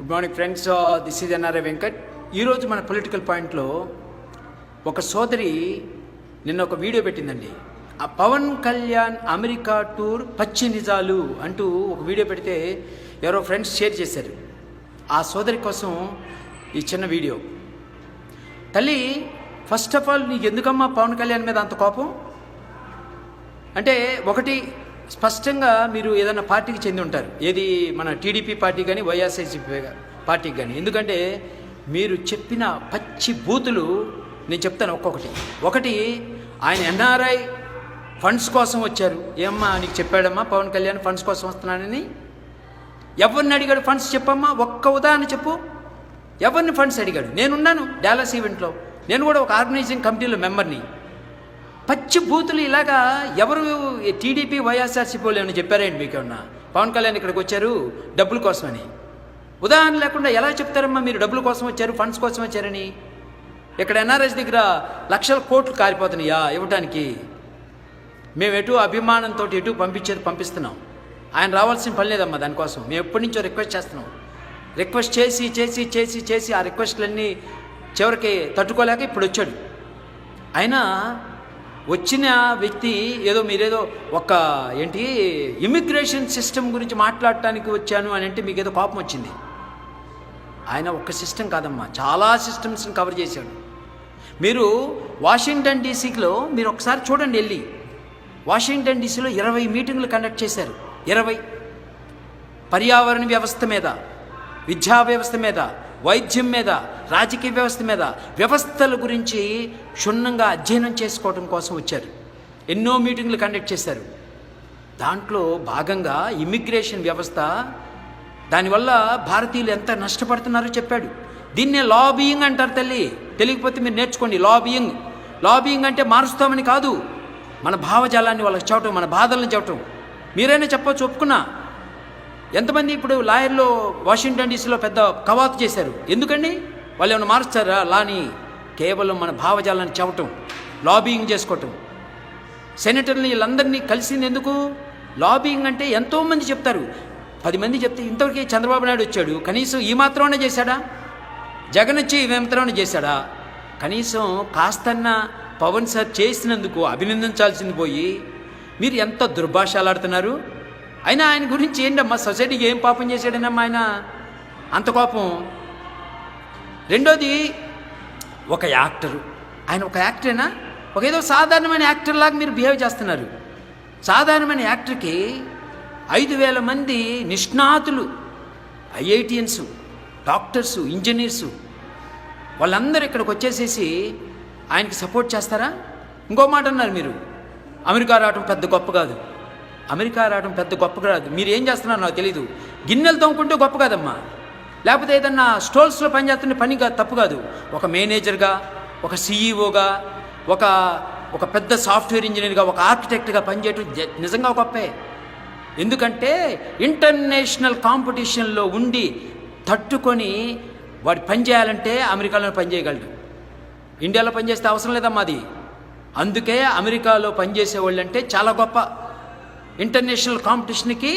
Good morning friends, this is NRI Venkat. ఈరోజు మన political పాయింట్లో ఒక సోదరి నిన్న ఒక వీడియో పెట్టిందండి. ఆ పవన్ కళ్యాణ్ అమెరికా టూర్ పచ్చి నిజాలు అంటూ ఒక వీడియో పెడితే ఎవరో ఫ్రెండ్స్ షేర్ చేశారు. ఆ సోదరి కోసం ఈ చిన్న వీడియో. తల్లి, ఫస్ట్ ఆఫ్ ఆల్ నీకు ఎందుకమ్మా పవన్ కళ్యాణ్ మీద అంత కోపం? అంటే ఒకటి స్పష్టంగా మీరు ఏదైనా పార్టీకి చెంది ఉంటారు, ఏది మన టీడీపీ పార్టీ కానీ వైఎస్ఆర్సీపీ పార్టీకి కానీ. ఎందుకంటే మీరు చెప్పిన పచ్చి బూతులు నేను చెప్తాను ఒక్కొక్కటి. ఒకటి, ఆయన ఎన్ఆర్ఐ ఫండ్స్ కోసం వచ్చారు. ఏమ్మా నీకు చెప్పాడమ్మా పవన్ కళ్యాణ్ ఫండ్స్ కోసం వస్తున్నానని? ఎవరిని అడిగాడు ఫండ్స్? చెప్పమ్మా, ఒక్క ఉదాహరణ చెప్పు. ఎవరిని ఫండ్స్ అడిగాడు? నేనున్నాను డాలస్ ఈవెంట్లో, నేను కూడా ఒక ఆర్గనైజింగ్ కమిటీలో మెంబర్ని. పచ్చి బూతులు ఇలాగా ఎవరు టీడీపీ వైఎస్ఆర్సీపీ వాళ్ళు ఏమైనా చెప్పారేంటి మీకు? ఏమన్నా పవన్ కళ్యాణ్ ఇక్కడికి వచ్చారు డబ్బుల కోసమని? ఉదాహరణ లేకుండా ఎలా చెప్తారమ్మా మీరు డబ్బుల కోసం వచ్చారు, ఫండ్స్ కోసం వచ్చారని? ఇక్కడ ఎన్ఆర్ఎస్ దగ్గర లక్షల కోట్లు కారిపోతున్నాయా ఇవ్వటానికి? మేము ఎటు అభిమానంతో ఎటు పంపిస్తున్నాం. ఆయన రావాల్సిన పని లేదమ్మా దానికోసం. మేము ఎప్పటి నుంచో రిక్వెస్ట్ చేస్తున్నాం. రిక్వెస్ట్ చేసి చేసి చేసి చేసి ఆ రిక్వెస్ట్లన్నీ చివరికి తట్టుకోలేక ఇప్పుడు వచ్చాడు. అయినా వచ్చిన వ్యక్తి ఏదో మీరేదో ఒక ఇమిగ్రేషన్ సిస్టమ్ గురించి మాట్లాడటానికి వచ్చాను అని అంటే మీకు ఏదో కోపం వచ్చింది. ఆయన ఒక్క సిస్టమ్ కాదమ్మా, చాలా సిస్టమ్స్ని కవర్ చేశాడు. మీరు వాషింగ్టన్ డీసీలో మీరు ఒకసారి చూడండి, వెళ్ళి వాషింగ్టన్ డీసీలో 20 మీటింగులు కండక్ట్ చేశారు. 20 పర్యావరణ వ్యవస్థ మీద, విద్యా వ్యవస్థ మీద, వైద్యం మీద, రాజకీయ వ్యవస్థ మీద, వ్యవస్థల గురించి క్షుణ్ణంగా అధ్యయనం చేసుకోవడం కోసం వచ్చారు. ఎన్నో మీటింగ్లు కండక్ట్ చేశారు. దాంట్లో భాగంగా ఇమిగ్రేషన్ వ్యవస్థ, దానివల్ల భారతీయులు ఎంత నష్టపడుతున్నారో చెప్పాడు. దీన్నే లాబియింగ్ అంటారు తల్లి. తెలియకపోతే మీరు నేర్చుకోండి. లాబియింగ్ అంటే మారుస్తామని కాదు, మన భావజాలాన్ని వాళ్ళకి చెప్పటం, మన బాధలను చెప్పటం. మీరైనా చెప్పవచ్చు, ఒప్పుకున్నా. ఎంతమంది ఇప్పుడు లాయర్లు వాషింగ్టన్ డీసీలో పెద్ద కవాతు చేశారు. ఎందుకండి? వాళ్ళు ఏమైనా మారుస్తారా లాని? కేవలం మన భావజాలాన్ని చెప్పటం, లాబియింగ్ చేసుకోవటం. సెనేటర్ని వీళ్ళందరినీ కలిసింది ఎందుకు? లాబియింగ్ అంటే ఎంతోమంది చెప్తారు. 10 మంది చెప్తే ఇంతవరకు చంద్రబాబు నాయుడు వచ్చాడు, కనీసం ఈ మాత్రమే చేశాడా? జగన్ వచ్చి ఈ మాత్రమే చేశాడా? కనీసం కాస్తన్నా పవన్ సార్ చేసినందుకు అభినందించాల్సింది పోయి మీరు ఎంత దుర్భాషలాడుతున్నారు. అయినా ఆయన గురించి ఏంటమ్మా, సొసైటీకి ఏం పాపం చేశాడనమ్మా ఆయన అంత కోపం? రెండోది, ఒక యాక్టరు, ఆయన ఒక యాక్టరేనా? ఒక ఏదో సాధారణమైన యాక్టర్ లాగా మీరు బిహేవ్ చేస్తున్నారు. సాధారణమైన యాక్టర్కి 5,000 మంది నిష్ణాతులు, ఐఐటియన్స్, డాక్టర్సు, ఇంజనీర్సు, వాళ్ళందరూ ఇక్కడికి వచ్చేసేసి ఆయనకి సపోర్ట్ చేస్తారా? ఇంకో మాట అన్నారు మీరు, అమెరికా రావడం పెద్ద గొప్ప కాదు. అమెరికా రావడం పెద్ద గొప్ప కాదు. మీరు ఏం చేస్తున్నారో నాకు తెలీదు. గిన్నెలు తోముకుంటే గొప్ప కాదమ్మా, లేకపోతే ఏదన్నా స్టోల్స్లో పనిచేస్తున్న పని కాదు, తప్పు కాదు. ఒక మేనేజర్గా, ఒక సీఈఓగా, ఒక పెద్ద సాఫ్ట్వేర్ ఇంజనీర్గా, ఒక ఆర్కిటెక్ట్గా పనిచేయటం నిజంగా గొప్పే. ఎందుకంటే ఇంటర్నేషనల్ కాంపిటీషన్లో ఉండి తట్టుకొని వాడు పని చేయాలంటే అమెరికాలో పనిచేయగలడు. ఇండియాలో పనిచేస్తే అవసరం లేదమ్మా అది. అందుకే అమెరికాలో పనిచేసే వాళ్ళంటే చాలా గొప్ప. ఇంటర్నేషనల్ కాంపిటీషన్కి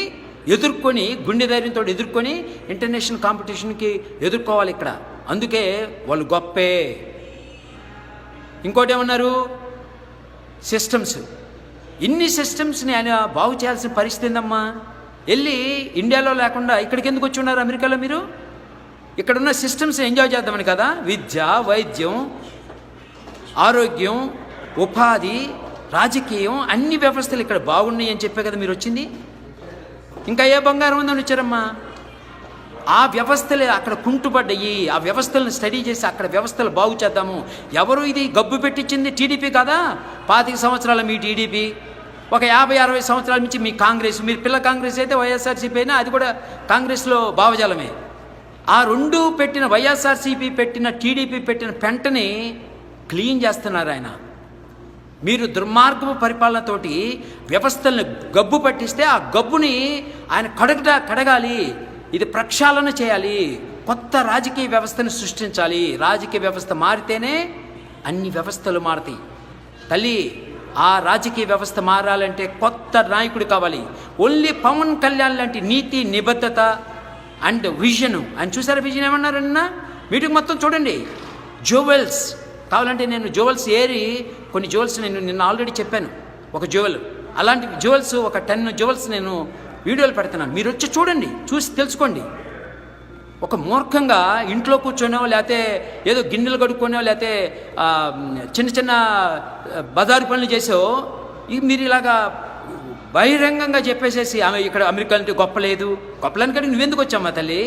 ఎదుర్కొని, గుండె ధైర్యంతో ఎదుర్కొని ఇంటర్నేషనల్ కాంపిటీషన్కి ఎదుర్కోవాలి ఇక్కడ. అందుకే వాళ్ళు గొప్పే. ఇంకోటి ఏమన్నారు? సిస్టమ్స్. ఇన్ని సిస్టమ్స్ని ఆయన బాగు చేయాల్సిన పరిస్థితి ఏందమ్మా? వెళ్ళి ఇండియాలో లేకుండా ఇక్కడికి ఎందుకు వచ్చి ఉన్నారు అమెరికాలో? మీరు ఇక్కడున్న సిస్టమ్స్ ఎంజాయ్ చేద్దామని కదా. విద్య, వైద్యం, ఆరోగ్యం, ఉపాధి, రాజకీయం, అన్ని వ్యవస్థలు ఇక్కడ బాగున్నాయి అని చెప్పే కదా మీరు వచ్చింది. ఇంకా ఏ బంగారం ఉందని వచ్చారమ్మా? ఆ వ్యవస్థలే అక్కడ కుంటుపడ్డాయి. ఆ వ్యవస్థలను స్టడీ చేసి అక్కడ వ్యవస్థలు బాగు చేద్దాము. ఎవరు ఇది గబ్బు పెట్టించింది? టీడీపీ కదా. 25 సంవత్సరాల మీ టీడీపీ, ఒక 50-60 సంవత్సరాల నుంచి మీ కాంగ్రెస్. మీరు పిల్ల కాంగ్రెస్ అయితే వైఎస్ఆర్సీపీ అయినా అది కూడా కాంగ్రెస్లో భావజాలమే. ఆ రెండు పెట్టిన, వైఎస్ఆర్సీపీ పెట్టిన, టీడీపీ పెట్టిన పెంటని క్లీన్ చేస్తున్నారు ఆయన. మీరు దుర్మార్గపు పరిపాలనతోటి వ్యవస్థలను గబ్బు పట్టిస్తే ఆ గబ్బుని ఆయన కడగాలి. ఇది ప్రక్షాళన చేయాలి. కొత్త రాజకీయ వ్యవస్థను సృష్టించాలి. రాజకీయ వ్యవస్థ మారితేనే అన్ని వ్యవస్థలు మారుతాయి తల్లి. ఆ రాజకీయ వ్యవస్థ మారాలంటే కొత్త నాయకుడు కావాలి. ఓన్లీ పవన్ కళ్యాణ్ లాంటి నీతి నిబద్ధత అండ్ విజన్. ఆయన చూసారా విజన్ ఏమన్నారన్నా? మీటింగ్ మొత్తం చూడండి. జ్యువెల్స్ కావాలంటే నేను జ్యువెల్స్ కొన్ని జ్యువెల్స్ నేను నిన్న ఆల్రెడీ చెప్పాను, ఒక జ్యువెల్, అలాంటి జ్యువెల్స్ ఒక 10 జ్యువెల్స్ నేను వీడియోలు పెడుతున్నాను. మీరు వచ్చి చూడండి, చూసి తెలుసుకోండి. ఒక మూర్ఖంగా ఇంట్లో కూర్చొనో లేకపోతే ఏదో గిన్నెలు కడుక్కొనో లేకపోతే చిన్న చిన్న బజారు పనులు చేసో మీరు ఇలాగా బహిరంగంగా చెప్పేసేసి ఆమె ఇక్కడ అమెరికా అంటే గొప్ప లేదు, గొప్పలని కానీ నువ్వెందుకు వచ్చామ్మా తల్లి?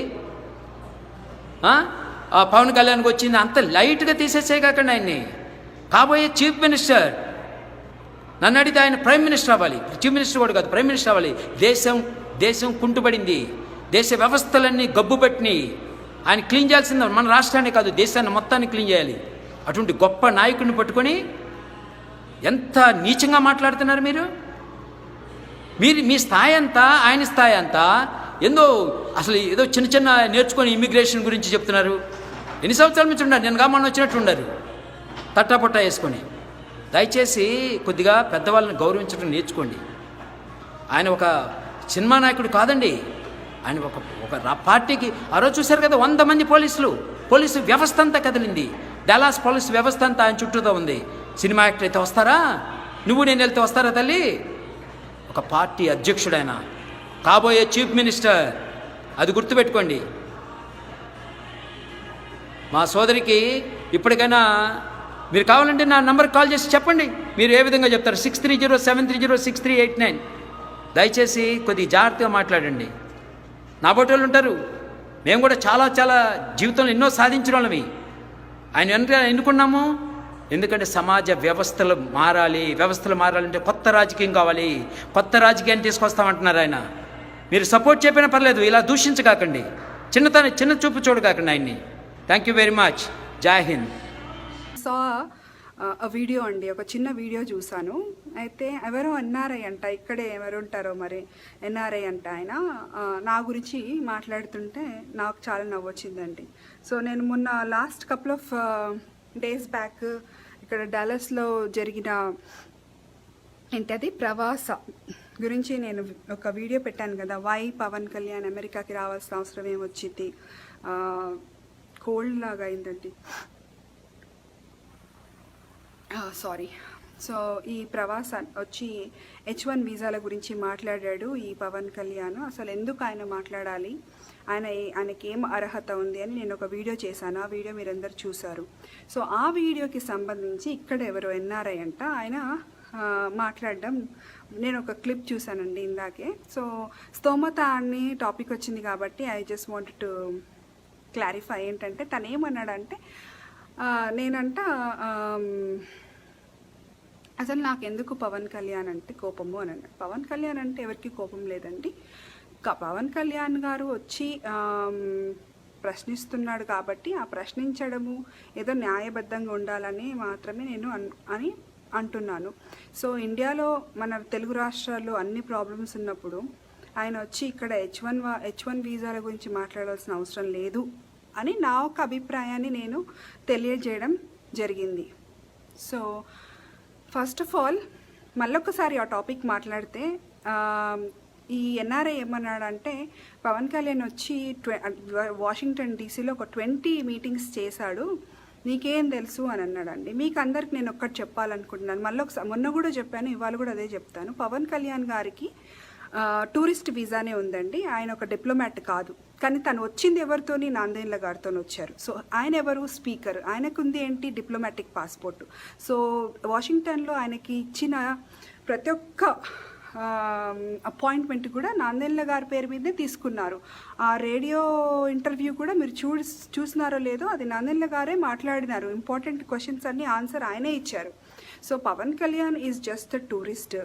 పవన్ కళ్యాణ్కి వచ్చింది అంత లైట్గా తీసేసే కాకండి ఆయన్ని. కాబోయే చీఫ్ మినిస్టర్, నన్ను అడిగితే ఆయన ప్రైమ్ మినిస్టర్ అవ్వాలి. చీఫ్ మినిస్టర్ కూడా కాదు, ప్రైమ్ మినిస్టర్ అవ్వాలి. దేశం కుంటుపడింది, దేశ వ్యవస్థలన్నీ గబ్బు పెట్టినాయి. ఆయన క్లీన్ చేయాల్సింది మన రాష్ట్రాన్ని కాదు, దేశాన్ని మొత్తాన్ని క్లీన్ చేయాలి. అటువంటి గొప్ప నాయకుడిని పట్టుకొని ఎంత నీచంగా మాట్లాడుతున్నారు మీరు. మీ స్థాయి అంతా, ఆయన స్థాయి అంతా అసలు ఏదో చిన్న చిన్న నేర్చుకొని ఇమ్మిగ్రేషన్ గురించి చెప్తున్నారు. ఎన్ని సంవత్సరాల నుంచి ఉన్నారు? నేను మొన్న వచ్చినట్టు ఉన్నారు తట్టాపట్టా వేసుకొని. దయచేసి కొద్దిగా పెద్దవాళ్ళని గౌరవించడం నేర్చుకోండి. ఆయన ఒక సినిమా నాయకుడు కాదండి, ఆయన ఒక పార్టీకి. ఆ రోజు చూశారు కదా, 100 మంది పోలీసు వ్యవస్థ అంతా కదిలింది. డల్లాస్ పోలీసు వ్యవస్థ అంతా ఆయన చుట్టూతో ఉంది. సినిమా యాక్టర్ అయితే వస్తారా? నువ్వు నేను వెళ్తే వస్తారా తల్లి? ఒక పార్టీ అధ్యక్షుడు ఆయన, కాబోయే చీఫ్ మినిస్టర్, అది గుర్తుపెట్టుకోండి. మా సోదరికి ఇప్పటికైనా మీరు కావాలంటే నా నంబర్కి కాల్ చేసి చెప్పండి మీరు ఏ విధంగా చెప్తారు. 6307306389. దయచేసి కొద్దిగా జాగ్రత్తగా మాట్లాడండి. నా బోటోళ్ళు ఉంటారు, మేము కూడా చాలా జీవితంలో ఎన్నో సాధించిన వాళ్ళమి. ఆయన ఎన్నుకున్నాము ఎందుకంటే సమాజ వ్యవస్థలు మారాలంటే కొత్త రాజకీయం కావాలి. కొత్త రాజకీయాన్ని తీసుకొస్తామంటున్నారు ఆయన. మీరు సపోర్ట్ చెప్పినా పర్లేదు, ఇలా దూషించకాకండి, చిన్న చూపు చూడకాకండి ఆయన్ని. Thank you very much. జై హింద్. వీడియో అండి, ఒక చిన్న వీడియో చూశాను. అయితే ఎవరో ఎన్ఆర్ఐ అంట, ఇక్కడే ఎవరు ఉంటారో మరి, ఎన్ఆర్ఐ అంట. ఆయన నా గురించి మాట్లాడుతుంటే నాకు చాలా నవ్వొచ్చిందండి. సో నేను మొన్న last couple of days back ఇక్కడ డాలస్లో జరిగిన ప్రవాస గురించి నేను ఒక వీడియో పెట్టాను కదా. వై పవన్ కళ్యాణ్ అమెరికాకి రావాల్సిన అవసరం ఏమొచ్చింది, కోల్డ్ లాగా అయిందండి, సారీ. సో ఈ ప్రవాస వచ్చి H1 వీసాల గురించి మాట్లాడాడు ఈ పవన్ కళ్యాణ్. అసలు ఎందుకు ఆయన మాట్లాడాలి, ఆయనకి ఏం అర్హత ఉంది అని నేను ఒక వీడియో చేశాను. ఆ వీడియో మీరందరూ చూశారు. సో ఆ వీడియోకి సంబంధించి ఇక్కడ ఎవరో ఎన్ఆర్ఐ అంట, ఆయన మాట్లాడడం నేను ఒక క్లిప్ చూశానండి ఇందాకే. సో స్తోమత అని టాపిక్ వచ్చింది కాబట్టి I just wanted to clarify. ఏంటంటే తను ఏమన్నాడంటే, నేనంట అసలు నాకెందుకు పవన్ కళ్యాణ్ అంటే కోపము అని అన్నాడు. పవన్ కళ్యాణ్ అంటే ఎవరికి కోపం లేదండి. పవన్ కళ్యాణ్ గారు వచ్చి ప్రశ్నిస్తున్నాడు కాబట్టి ఆ ప్రశ్నించడము ఏదో న్యాయబద్ధంగా ఉండాలని మాత్రమే నేను అంటున్నాను. సో ఇండియాలో మన తెలుగు రాష్ట్రాల్లో అన్ని ప్రాబ్లమ్స్ ఉన్నప్పుడు ఆయన వచ్చి ఇక్కడ H1 వీసాల గురించి మాట్లాడాల్సిన అవసరం లేదు అని నా ఒక అభిప్రాయాన్ని నేను తెలియజేయడం జరిగింది. సో ఫస్ట్ ఆఫ్ ఆల్ మళ్ళొకసారి ఆ టాపిక్ మాట్లాడితే, ఈ ఎన్ఆర్ఐ ఏమన్నాడంటే పవన్ కళ్యాణ్ వచ్చి వాషింగ్టన్ డీసీలో ఒక 20 మీటింగ్స్ చేశాడు, నీకేం తెలుసు అని అన్నాడండి. మీకు అందరికి నేను ఒక్కటి చెప్పాలనుకుంటున్నాను, మొన్న కూడా చెప్పాను, ఇవాళ కూడా అదే చెప్తాను. పవన్ కళ్యాణ్ గారికి టూరిస్ట్ వీసానే ఉందండి. ఆయన ఒక డిప్లొమాట్ కాదు. కానీ తను వచ్చింది ఎవరితోని? నాందేళ్ల గారితో వచ్చారు. సో ఆయన ఎవరు? స్పీకర్. ఆయనకుంది ఏంటి? Diplomatic passport. సో వాషింగ్టన్లో ఆయనకి ఇచ్చిన ప్రతి ఒక్క అపాయింట్మెంట్ కూడా నాందేళ్ల గారి పేరు మీదే తీసుకున్నారు. ఆ రేడియో ఇంటర్వ్యూ కూడా మీరు చూసినారో లేదో, అది నాందేళ్ల గారే మాట్లాడినారు. ఇంపార్టెంట్ క్వశ్చన్స్ అన్ని ఆన్సర్ ఆయనే ఇచ్చారు. So Pawan Kalyan is just tourist.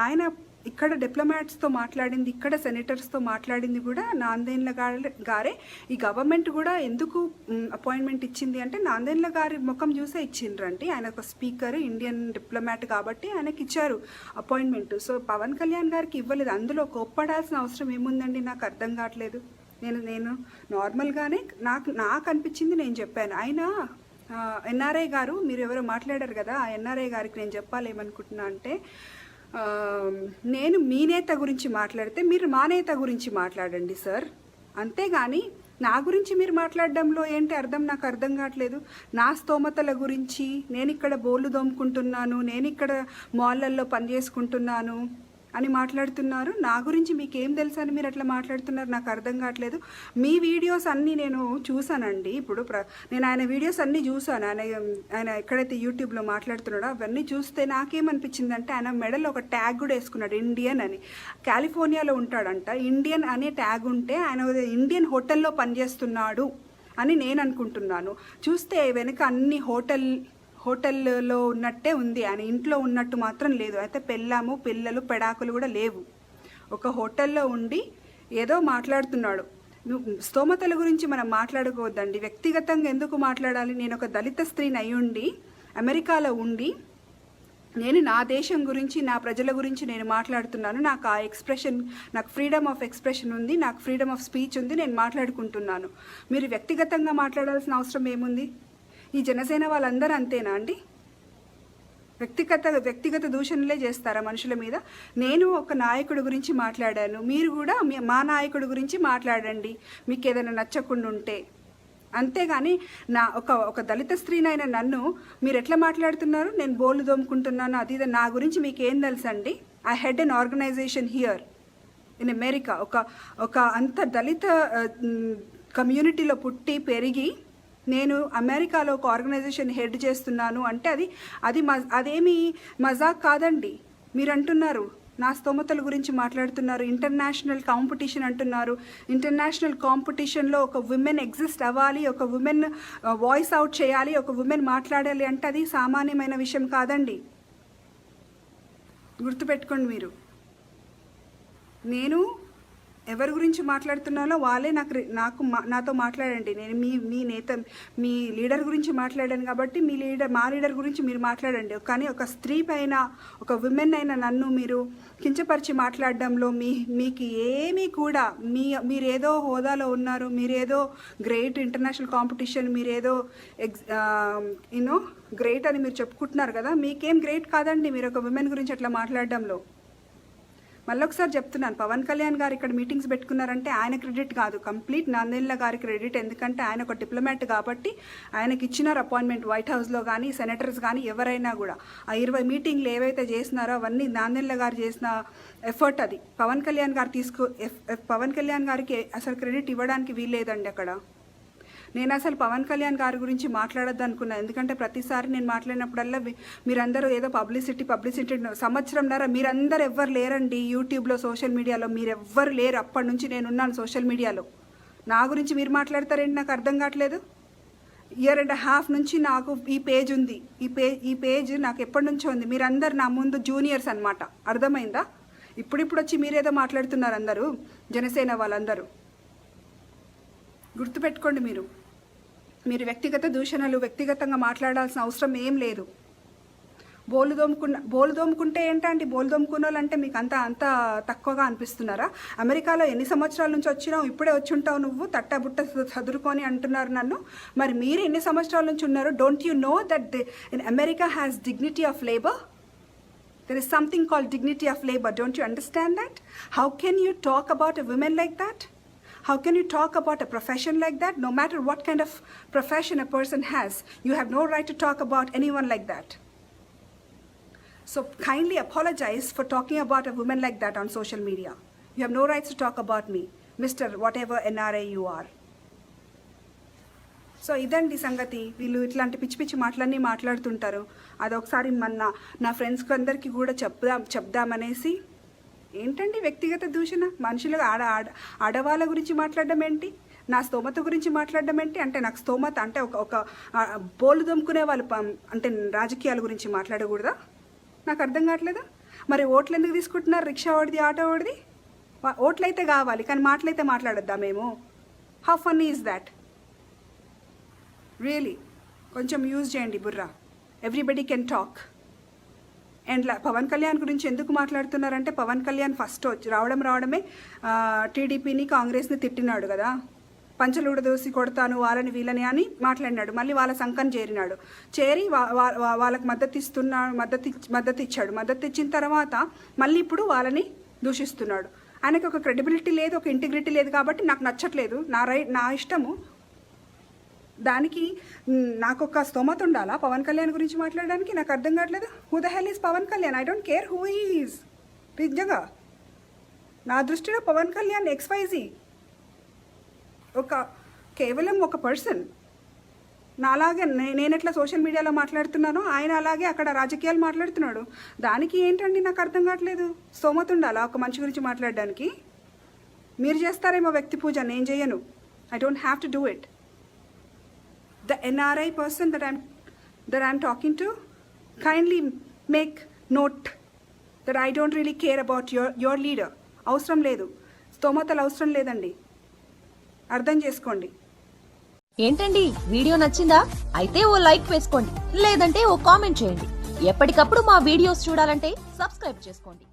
ఆయన ఇక్కడ డిప్లొమాట్స్తో మాట్లాడింది, ఇక్కడ సెనేటర్స్తో మాట్లాడింది కూడా నాందేళ్ల గారే. ఈ గవర్నమెంట్ కూడా ఎందుకు అపాయింట్మెంట్ ఇచ్చింది అంటే నాందేళ్ల గారి ముఖం చూసే ఇచ్చిండ్రండి. ఆయన ఒక స్పీకర్, ఇండియన్ డిప్లొమాట్ కాబట్టి ఆయనకి ఇచ్చారు అపాయింట్మెంట్. సో పవన్ కళ్యాణ్ గారికి ఇవ్వలేదు. అందులో కోప్పడాల్సిన అవసరం ఏముందండి? నాకు అర్థం కావట్లేదు. నేను నార్మల్గానే నాకు అనిపించింది నేను చెప్పాను. ఆయన ఎన్ఆర్ఐ గారు, మీరు ఎవరో మాట్లాడారు కదా, ఆ ఎన్ఆర్ఐ గారికి నేను చెప్పాలి ఏమనుకుంటున్నా అంటే, నేను మీ నేత గురించి మాట్లాడితే మీరు మా నేత గురించి మాట్లాడండి సార్. అంతేగాని నా గురించి మీరు మాట్లాడడంలో ఏంటి అర్థం నాకు అర్థం కావట్లేదు. నా స్తోమతల గురించి, నేను ఇక్కడ బోళ్ళు దోముకుంటున్నాను, నేను ఇక్కడ మాల్లల్లో పని చేసుకుంటున్నాను అని మాట్లాడుతున్నారు. నా గురించి మీకేం తెలుసు అని మీరు అట్లా మాట్లాడుతున్నారు, నాకు అర్థం కావట్లేదు. మీ వీడియోస్ అన్నీ నేను చూసానండి. ఇప్పుడు నేను ఆయన వీడియోస్ అన్నీ చూసాను. ఆయన ఎక్కడైతే యూట్యూబ్లో మాట్లాడుతున్నాడో అవన్నీ చూస్తే నాకేమనిపించిందంటే, ఆయన మెడలో ఒక ట్యాగ్ కూడా వేసుకున్నాడు, ఇండియన్ అని. కాలిఫోర్నియాలో ఉంటాడంట. ఇండియన్ అనే ట్యాగ్ ఉంటే ఆయన ఇండియన్ హోటల్లో పనిచేస్తున్నాడు అని నేను అనుకుంటున్నాను. చూస్తే వెనుక అన్ని హోటల్లో ఉన్నట్టే ఉంది, ఆయన ఇంట్లో ఉన్నట్టు మాత్రం లేదు. అయితే పెళ్ళాము పిల్లలు పెడాకులు కూడా లేవు. ఒక హోటల్లో ఉండి ఏదో మాట్లాడుతున్నాడు. స్తోమతల గురించి మనం మాట్లాడుకోవద్దండి, వ్యక్తిగతంగా ఎందుకు మాట్లాడాలి? నేను ఒక దళిత స్త్రీని అయ్యుండి అమెరికాలో ఉండి నేను నా దేశం గురించి, నా ప్రజల గురించి నేను మాట్లాడుతున్నాను. నాకు ఆ ఎక్స్ప్రెషన్, నాకు ఫ్రీడమ్ ఆఫ్ ఎక్స్ప్రెషన్ ఉంది, నాకు ఫ్రీడమ్ ఆఫ్ స్పీచ్ ఉంది, నేను మాట్లాడుకుంటున్నాను. మీరు వ్యక్తిగతంగా మాట్లాడాల్సిన అవసరం ఏముంది? ఈ జనసేన వాళ్ళందరూ అంతేనా అండి? వ్యక్తిగత దూషణలే చేస్తారా మనుషుల మీద? నేను ఒక నాయకుడి గురించి మాట్లాడాను, మీరు కూడా మా నాయకుడి గురించి మాట్లాడండి మీకు ఏదైనా నచ్చకుండా ఉంటే. అంతేగాని ఒక దళిత స్త్రీనైనా నన్ను మీరు ఎట్లా మాట్లాడుతున్నారు? నేను బోళ్ళు దోముకుంటున్నాను అది ఇది. నా గురించి మీకు ఏం తెలుసు అండి? I head an organization here in America. ఒక అంత దళిత కమ్యూనిటీలో పుట్టి పెరిగి నేను అమెరికాలో ఒక ఆర్గనైజేషన్ హెడ్ చేస్తున్నాను అంటే అదేమి మజాక్ కాదండి. మీరు అంటున్నారు నా స్తోమతల గురించి మాట్లాడుతున్నారు, ఇంటర్నేషనల్ కాంపిటీషన్ అంటున్నారు. ఇంటర్నేషనల్ కాంపిటీషన్లో ఒక ఉమెన్ ఎగ్జిస్ట్ అవ్వాలి, ఒక ఉమెన్ వాయిస్ అవుట్ చేయాలి, ఒక ఉమెన్ మాట్లాడాలి అంటే అది సామాన్యమైన విషయం కాదండి. గుర్తుపెట్టుకోండి మీరు. నేను ఎవరి గురించి మాట్లాడుతున్నానో వాళ్ళే నాతో మాట్లాడండి. నేను మీ నేత, మీ లీడర్ గురించి మాట్లాడాను కాబట్టి మా లీడర్ గురించి మీరు మాట్లాడండి. కానీ ఒక స్త్రీ పైన, ఒక విమెన్ అయిన నన్ను మీరు కించపరిచి మాట్లాడడంలో మీకు ఏమీ కూడా మీరేదో హోదాలో ఉన్నారు, మీరేదో గ్రేట్ ఇంటర్నేషనల్ కాంపిటీషన్, మీరేదో గ్రేట్ అని మీరు చెప్పుకుంటున్నారు కదా. మీకేం గ్రేట్ కాదండి మీరు ఒక విమెన్ గురించి అట్లా మాట్లాడడంలో. మళ్ళొకసారి చెప్తున్నాను, పవన్ కళ్యాణ్ గారు ఇక్కడ మీటింగ్స్ పెట్టుకున్నారంటే ఆయన క్రెడిట్ కాదు, కంప్లీట్ నాందేళ్ల గారి క్రెడిట్. ఎందుకంటే ఆయన ఒక డిప్లొమాట్ కాబట్టి ఆయనకి ఇచ్చినారు అపాయింట్మెంట్. వైట్ హౌస్లో కానీ సెనేటర్స్ కానీ ఎవరైనా కూడా ఆ 20 మీటింగ్లు ఏవైతే చేసినారో అవన్నీ నాందేళ్ల గారు చేసిన ఎఫర్ట్. అది పవన్ కళ్యాణ్ గారికి అసలు క్రెడిట్ ఇవ్వడానికి వీల్లేదండి అక్కడ. నేను అసలు పవన్ కళ్యాణ్ గారి గురించి మాట్లాడొద్దు అనుకున్నాను. ఎందుకంటే ప్రతిసారి నేను మాట్లాడినప్పుడల్లా మీరందరూ ఏదో పబ్లిసిటీ సంవత్సరంన్నర మీరందరూ ఎవ్వరు లేరండి యూట్యూబ్లో, సోషల్ మీడియాలో. మీరెవ్వరు లేరు. అప్పటి నుంచి నేనున్నాను సోషల్ మీడియాలో. నా గురించి మీరు మాట్లాడతారేంటి నాకు అర్థం కావట్లేదు. 1.5 years నుంచి నాకు ఈ పేజ్ ఉంది. ఈ పేజ్ నాకు ఎప్పటి నుంచో ఉంది. మీరందరు నా ముందు జూనియర్స్ అనమాట, అర్థమైందా? ఇప్పుడు వచ్చి మీరేదో మాట్లాడుతున్నారు అందరూ, జనసేన వాళ్ళందరూ. గుర్తుపెట్టుకోండి మీరు వ్యక్తిగత దూషణలు, వ్యక్తిగతంగా మాట్లాడాల్సిన అవసరం ఏం లేదు. బోలు దోముకుంటే ఏంటంటే, బోలు దోముకున్న వాళ్ళంటే మీకు అంత తక్కువగా అనిపిస్తున్నారా? అమెరికాలో ఎన్ని సంవత్సరాల నుంచి వచ్చినావు, ఇప్పుడే వచ్చి ఉంటావు నువ్వు, తట్టబుట్ట చదువుకొని అంటున్నారు నన్ను. మరి మీరు ఎన్ని సంవత్సరాల నుంచి ఉన్నారు? Don't you know that in America has dignity of labour? There is something called dignity of labor. Don't you understand that? How can you talk about a woman like that? How can you talk about a profession like that? No matter what kind of profession a person has, you have no right to talk about anyone like that. So kindly apologize for talking about a woman like that on social media. You have no rights to talk about me, Mr. whatever NRA you are. So ఇదండి సంగతి. వీళ్ళు ఇట్లాంటి పిచ్చి పిచ్చి మాటలన్నీ మాట్లాడుతుంటారు. అదొకసారి నా ఫ్రెండ్స్కి అందరికీ కూడా చెప్దామనేసి. ఏంటండి వ్యక్తిగత దూషణ? మనుషులు ఆడవాళ్ళ గురించి మాట్లాడడం ఏంటి? నా స్తోమత గురించి మాట్లాడడం ఏంటి? అంటే నాకు స్తోమత అంటే ఒక బోలు దొమ్ముకునే వాళ్ళు అంటే రాజకీయాల గురించి మాట్లాడకూడదా? నాకు అర్థం కావట్లేదా? మరి ఓట్లు ఎందుకు తీసుకుంటున్నారు? రిక్షా ఓడిది, ఆటో ఓడిది. ఓట్లు అయితే కావాలి కానీ మాటలైతే మాట్లాడొద్దా మేము? How funny is that? Really కొంచెం యూజ్ చేయండి బుర్రా. Everybody can talk. And Pawan Kalyan గురించి ఎందుకు మాట్లాడుతున్నారంటే, పవన్ కళ్యాణ్ ఫస్ట్ రావడమే టీడీపీని, కాంగ్రెస్ని తిట్టినాడు కదా. పంచలుడదోసి కొడతాను వాళ్ళని వీళ్ళని అని మాట్లాడినాడు. మళ్ళీ వాళ్ళ సంకం చేరి వాళ్ళకి మద్దతు ఇచ్చాడు. మద్దతు ఇచ్చిన తర్వాత మళ్ళీ ఇప్పుడు వాళ్ళని దూషిస్తున్నాడు. ఆయనకి ఒక క్రెడిబిలిటీ లేదు, ఒక ఇంటిగ్రిటీ లేదు కాబట్టి నాకు నచ్చట్లేదు. నా ఇష్టము. దానికి నాకు ఒక స్తోమత ఉండాలా పవన్ కళ్యాణ్ గురించి మాట్లాడడానికి? నాకు అర్థం కావట్లేదు. Who the hell is Pawan Kalyan? I don't care who is. నిజంగా నా దృష్టిలో పవన్ కళ్యాణ్ XYZ కేవలం ఒక పర్సన్. నాలాగే నేను ఎట్లా సోషల్ మీడియాలో మాట్లాడుతున్నానో ఆయన అలాగే అక్కడ రాజకీయాలు మాట్లాడుతున్నాడు. దానికి ఏంటండి నాకు అర్థం కావట్లేదు. స్తోమత ఉండాలా ఒక మనిషి గురించి మాట్లాడడానికి? మీరు చేస్తారేమో వ్యక్తి పూజ, నేను చేయను. I don't have to do it. The NRI person that I'm talking to, kindly make note that I don't really care about your leader. అవసరం లేదు, స్తోమతలు అవసరం లేదండి. అర్థం చేసుకోండి. ఏంటండి వీడియో నచ్చిందా? అయితే ఓ లైక్ వేసుకోండి, లేదంటే ఓ కామెంట్ చేయండి. ఎప్పటికప్పుడు మా వీడియోస్ చూడాలంటే సబ్స్క్రైబ్ చేసుకోండి.